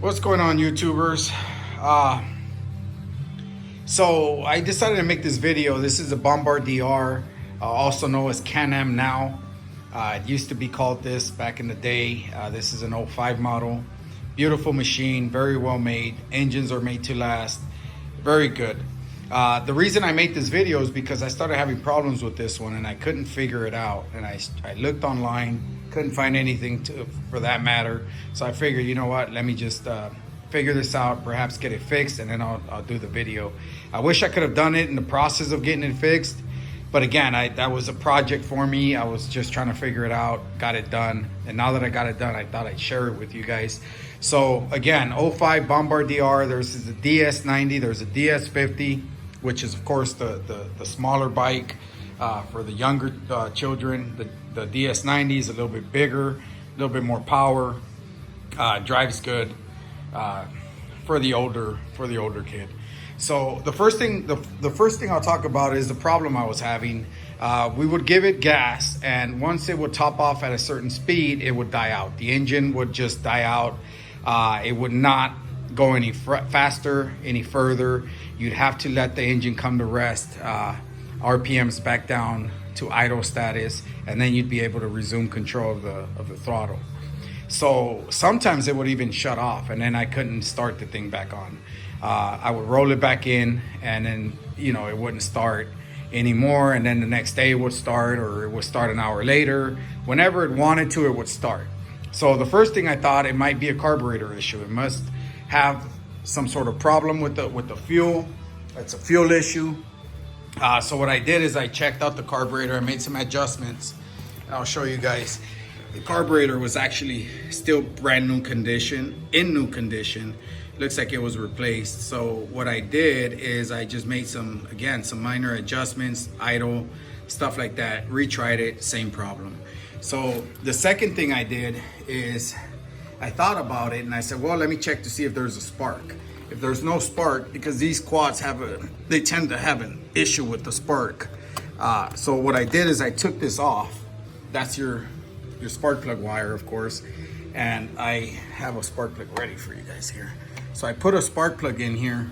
What's going on, YouTubers? So I decided to make this video. This is a Bombardier, also known as Can-Am now. It used to be called this back in the day. This is an '05 model. Beautiful machine, very well made. Engines are made to last. Very good. The reason I made this video is because I started having problems with this one and I couldn't figure it out. And I looked online, couldn't find anything for that matter. So I figured, you know what, let me just figure this out, perhaps get it fixed, and then I'll do the video. I wish I could have done it in the process of getting it fixed. But again, that was a project for me. I was just trying to figure it out, got it done. And now that I got it done, I thought I'd share it with you guys. So again, '05 Bombardier, there's the DS90, there's a DS50, which is of course the smaller bike for the younger children. The DS90 is a little bit bigger, a little bit more power, drives good for the older kid. So the first thing I'll talk about is the problem I was having. We would give it gas, and once it would top off at a certain speed, it would die out. The engine would just die out. It would not go any faster, any further. You'd have to let the engine come to rest, RPMs back down to idle status, and then you'd be able to resume control of the throttle. So sometimes it would even shut off, and then I couldn't start the thing back on. I would roll it back in, and then it wouldn't start anymore, and then the next day it would start, or it would start an hour later. Whenever it wanted to, it would start. So the first thing I thought, it might be a carburetor issue. It must have some sort of problem with the fuel. It's a fuel issue. So what I did is I checked out the carburetor. I made some adjustments. I'll show you guys. The carburetor was actually still brand new condition, in new condition. Looks like it was replaced. So what I did is I just made some minor adjustments, idle, stuff like that. Retried it, same problem. So the second thing I did is I thought about it and I said, well, let me check to see if there's a spark. If there's no spark, because these quads they tend to have an issue with the spark. So what I did is I took this off. That's your spark plug wire, of course. And I have a spark plug ready for you guys here. So I put a spark plug in here,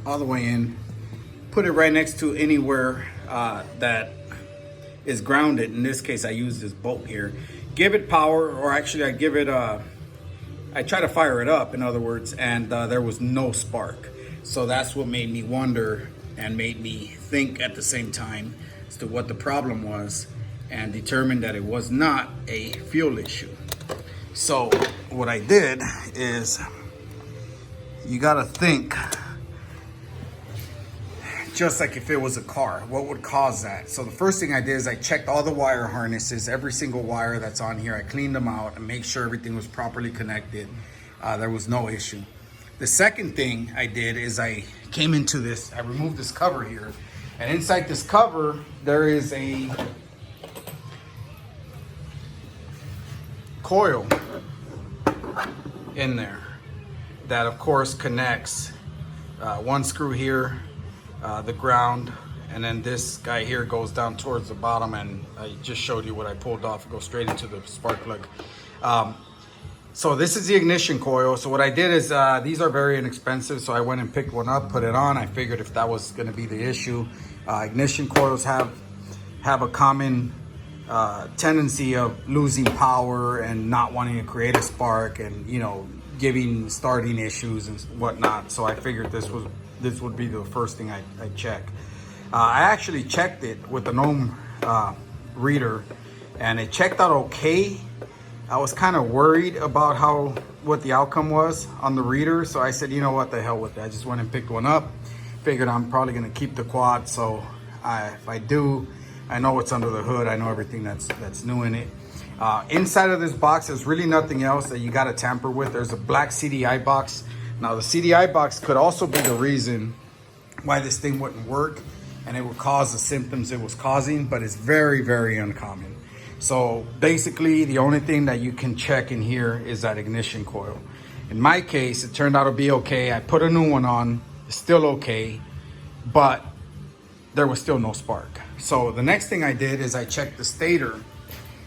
all the way in, put it right next to anywhere that is grounded. In this case, I use this bolt here. Give it power, or actually I try to fire it up, in other words, and there was no spark. So that's what made me wonder and made me think at the same time as to what the problem was, and determined that it was not a fuel issue. So what I did is, you gotta think just like if it was a car, what would cause that? So the first thing I did is I checked all the wire harnesses, every single wire that's on here. I cleaned them out and made sure everything was properly connected. There was no issue. The second thing I did is I came into this, I removed this cover here, and inside this cover, there is a coil in there that of course connects one screw here, the ground, and then this guy here goes down towards the bottom, and I just showed you what I pulled off. It goes straight into the spark plug. So this is the ignition coil. So what I did is, these are very inexpensive, so I went and picked one up, put it on. I figured if that was going to be the issue. Ignition coils have a common tendency of losing power and not wanting to create a spark, and giving starting issues and whatnot. So I figured this would be the first thing I check. I actually checked it with an ohm reader, and it checked out okay. I was kind of worried about what the outcome was on the reader, so I said, you know what, the hell with that. I just went and picked one up. Figured I'm probably gonna keep the quad, so if I do, I know what's under the hood. I know everything that's new in it. Inside of this box, there's really nothing else that you gotta tamper with. There's a black CDI box. Now the CDI box could also be the reason why this thing wouldn't work, and it would cause the symptoms it was causing, but it's very, very uncommon. So basically the only thing that you can check in here is that ignition coil. In my case, it turned out to be okay. I put a new one on, it's still okay, but there was still no spark. So the next thing I did is I checked the stator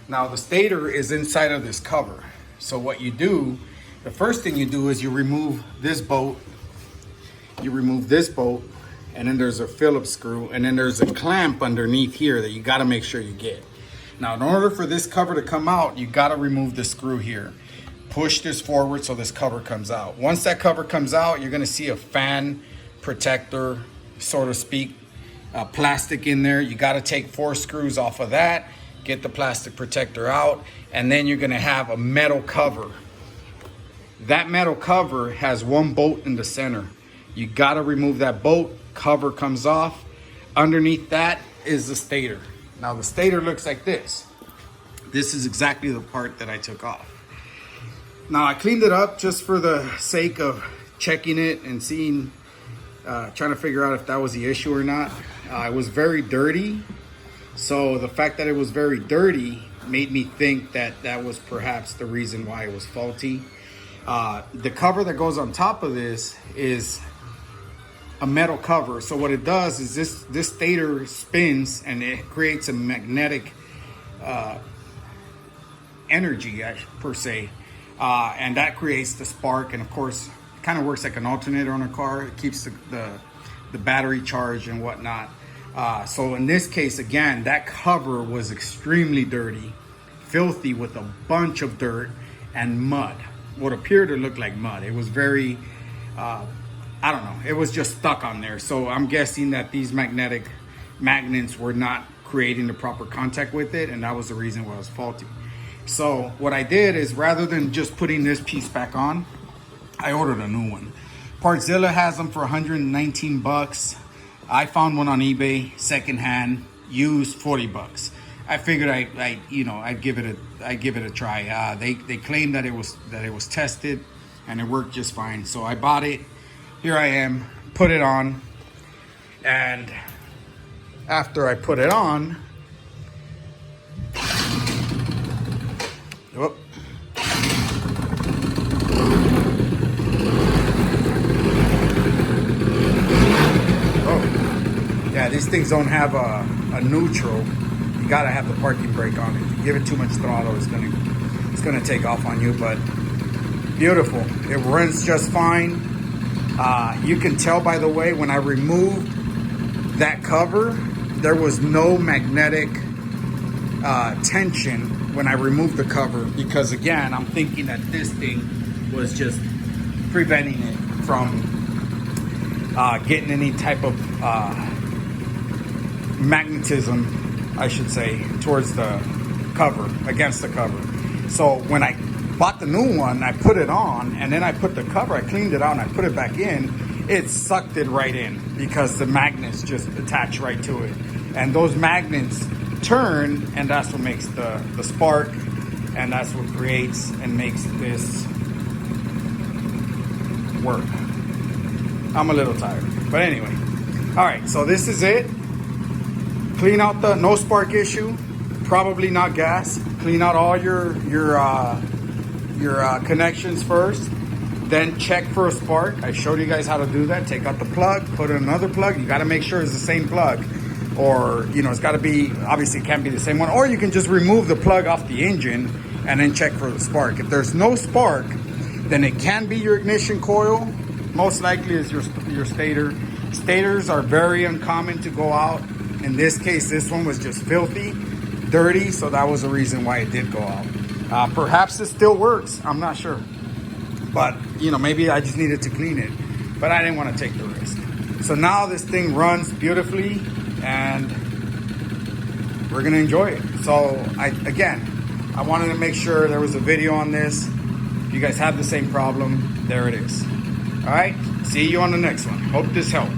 Now the stator is inside of this cover. So what you do, the first thing you do is you remove this bolt. You remove this bolt, and then there's a Phillips screw, and then there's a clamp underneath here that you gotta make sure you get. Now in order for this cover to come out, you gotta remove the screw here. Push this forward so this cover comes out. Once that cover comes out, you're gonna see a fan protector, so to speak, plastic in there. You gotta take 4 screws off of that, get the plastic protector out, and then you're gonna have a metal cover. That metal cover has 1 bolt in the center. You gotta remove that bolt, cover comes off. Underneath that is the stator. Now the stator looks like this. This is exactly the part that I took off. Now I cleaned it up just for the sake of checking it and seeing, trying to figure out if that was the issue or not. It was very dirty. So the fact that it was very dirty made me think that that was perhaps the reason why it was faulty. The cover that goes on top of this is a metal cover. So what it does is this stator spins and it creates a magnetic energy per se, and that creates the spark. And of course, it kind of works like an alternator on a car. It keeps the battery charged and whatnot. So in this case, again, that cover was extremely dirty, filthy, with a bunch of dirt and mud. What appeared to look like mud. It was very, I don't know, it was just stuck on there. So I'm guessing that these magnets were not creating the proper contact with it, and that was the reason why it was faulty. So what I did is, rather than just putting this piece back on, I ordered a new one. Partzilla has them for 119 bucks. I found one on eBay, secondhand, used, 40 bucks. I figured I'd give it a try. They claimed that it was tested and it worked just fine. So I bought it. Here I am, put it on, and after I put it on, whoop. Oh, yeah, these things don't have a neutral. You gotta have the parking brake on it. If you give it too much throttle, it's gonna take off on you. But beautiful, it runs just fine. You can tell, by the way, when I removed that cover, there was no magnetic tension when I removed the cover, because again, I'm thinking that this thing was just preventing it from getting any type of magnetism, I should say, towards the cover, against the cover. So when I bought the new one, I put it on, and then I put the cover, I cleaned it out, and I put it back in. It sucked it right in because the magnets just attach right to it. And those magnets turn, and that's what makes the spark, and that's what creates and makes this work. I'm a little tired, but anyway. All right, so this is it. Clean out the no spark issue, probably not gas. Clean out all your connections first, then check for a spark. I showed you guys how to do that. Take out the plug, put in another plug. You got to make sure it's the same plug, or it's got to be, obviously it can't be the same one, or you can just remove the plug off the engine and then check for the spark. If there's no spark, then it can be your ignition coil. Most likely is your stator. Stators are very uncommon to go out. In this case, this one was just filthy, dirty, so that was the reason why it did go out. Perhaps it still works, I'm not sure. But, maybe I just needed to clean it. But I didn't want to take the risk. So now this thing runs beautifully, and we're going to enjoy it. So, I wanted to make sure there was a video on this. If you guys have the same problem, there it is. All right, see you on the next one. Hope this helped.